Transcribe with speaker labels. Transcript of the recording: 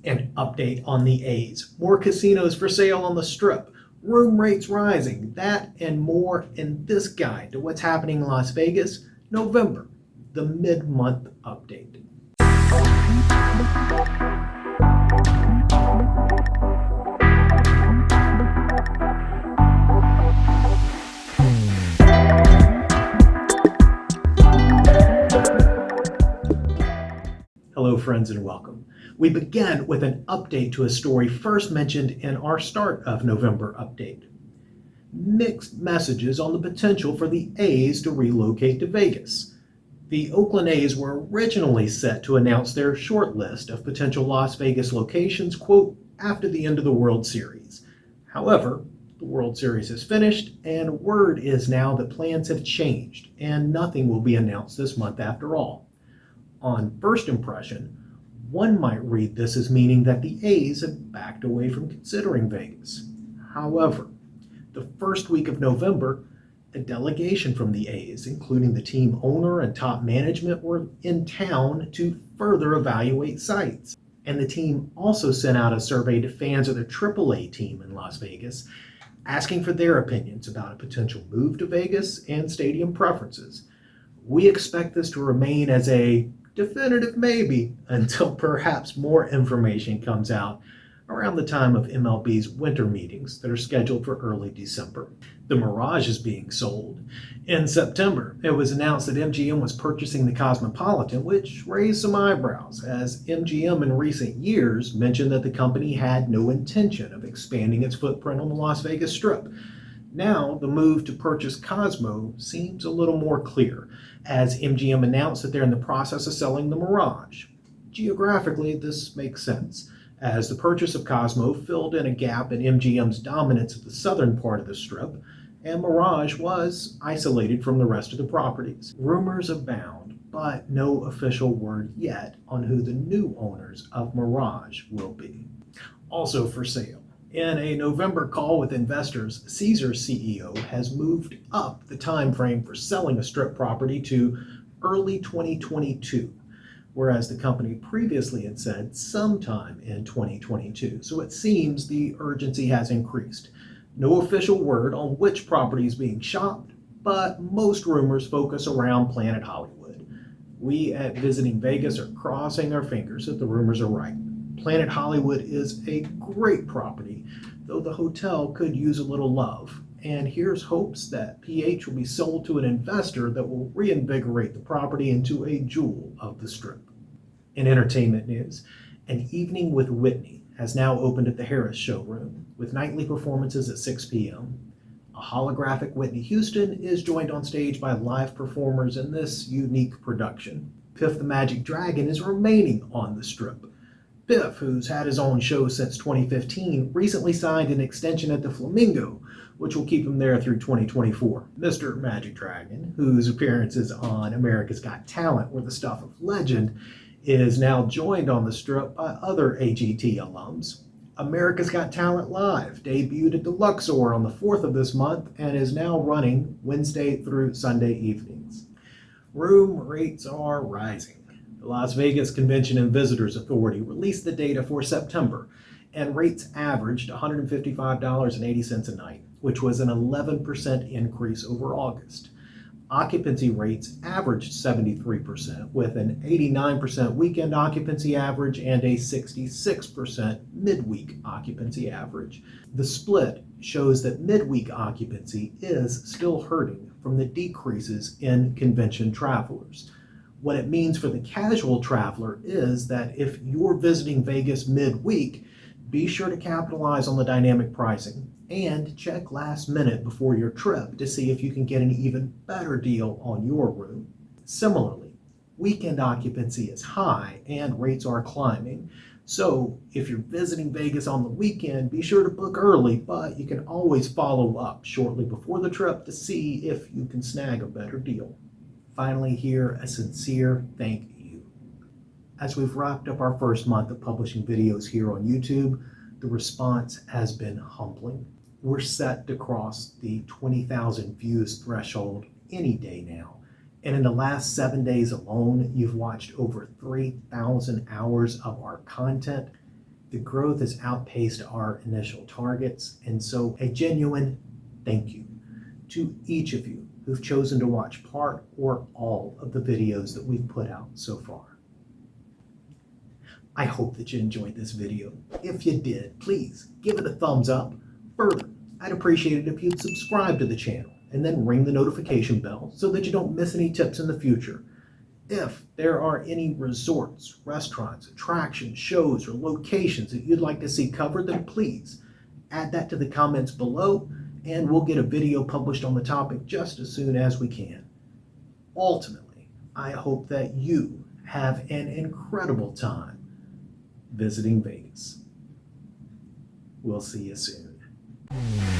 Speaker 1: An update on the A's. More casinos for sale on the Strip. Room rates rising. That and more in this guide to what's happening in Las Vegas, November, the mid-month update. Hello friends and welcome. We begin with an update to a story first mentioned in our start of November update. Mixed messages on the potential for the A's to relocate to Vegas. The Oakland A's were originally set to announce their short list of potential Las Vegas locations, quote, after the end of the World Series. However, the World Series is finished and word is now that plans have changed and nothing will be announced this month after all. On first impression, one might read this as meaning that the A's have backed away from considering Vegas. However, the first week of November, a delegation from the A's, including the team owner and top management, were in town to further evaluate sites. And the team also sent out a survey to fans of their AAA team in Las Vegas, asking for their opinions about a potential move to Vegas and stadium preferences. We expect this to remain as a definitive maybe until perhaps more information comes out around the time of MLB's winter meetings that are scheduled for early December. The Mirage is being sold. In September, it was announced that MGM was purchasing the Cosmopolitan, which raised some eyebrows, as MGM in recent years mentioned that the company had no intention of expanding its footprint on the Las Vegas Strip. Now, the move to purchase Cosmo seems a little more clear, as MGM announced that they're in the process of selling the Mirage. Geographically, this makes sense, as the purchase of Cosmo filled in a gap in MGM's dominance of the southern part of the Strip, and Mirage was isolated from the rest of the properties. Rumors abound, but no official word yet on who the new owners of Mirage will be. Also for sale. In a November call with investors, Caesars CEO has moved up the time frame for selling a Strip property to early 2022, whereas the company previously had said sometime in 2022. So it seems the urgency has increased. No official word on which property is being shopped, but most rumors focus around Planet Hollywood. We at Visiting Vegas are crossing our fingers that the rumors are right. Planet Hollywood is a great property, though the hotel could use a little love. And here's hopes that PH will be sold to an investor that will reinvigorate the property into a jewel of the Strip. In entertainment news, An Evening with Whitney has now opened at the Harrah Showroom, with nightly performances at 6 p.m. A holographic Whitney Houston is joined on stage by live performers in this unique production. Piff the Magic Dragon is remaining on the Strip. Piff, who's had his own show since 2015, recently signed an extension at the Flamingo, which will keep him there through 2024. Mr. Magic Dragon, whose appearances on America's Got Talent were the stuff of legend, is now joined on the Strip by other AGT alums. America's Got Talent Live debuted at the Luxor on the 4th of this month and is now running Wednesday through Sunday evenings. Room rates are rising. The Las Vegas Convention and Visitors Authority released the data for September, and rates averaged $155.80 a night, which was an 11% increase over August. Occupancy rates averaged 73%, with an 89% weekend occupancy average and a 66% midweek occupancy average. The split shows that midweek occupancy is still hurting from the decreases in convention travelers. What it means for the casual traveler is that if you're visiting Vegas midweek, be sure to capitalize on the dynamic pricing and check last minute before your trip to see if you can get an even better deal on your room. Similarly, weekend occupancy is high and rates are climbing. So if you're visiting Vegas on the weekend, be sure to book early, but you can always follow up shortly before the trip to see if you can snag a better deal. Finally here, a sincere thank you. As we've wrapped up our first month of publishing videos here on YouTube, the response has been humbling. We're set to cross the 20,000 views threshold any day now. And in the last 7 days alone, you've watched over 3,000 hours of our content. The growth has outpaced our initial targets, and so a genuine thank you to each of you who've chosen to watch part or all of the videos that we've put out so far. I hope that you enjoyed this video. If you did, please give it a thumbs up. Further, I'd appreciate it if you'd subscribe to the channel and then ring the notification bell so that you don't miss any tips in the future. If there are any resorts, restaurants, attractions, shows, or locations that you'd like to see covered, then please add that to the comments below and we'll get a video published on the topic just as soon as we can. Ultimately, I hope that you have an incredible time visiting Vegas. We'll see you soon.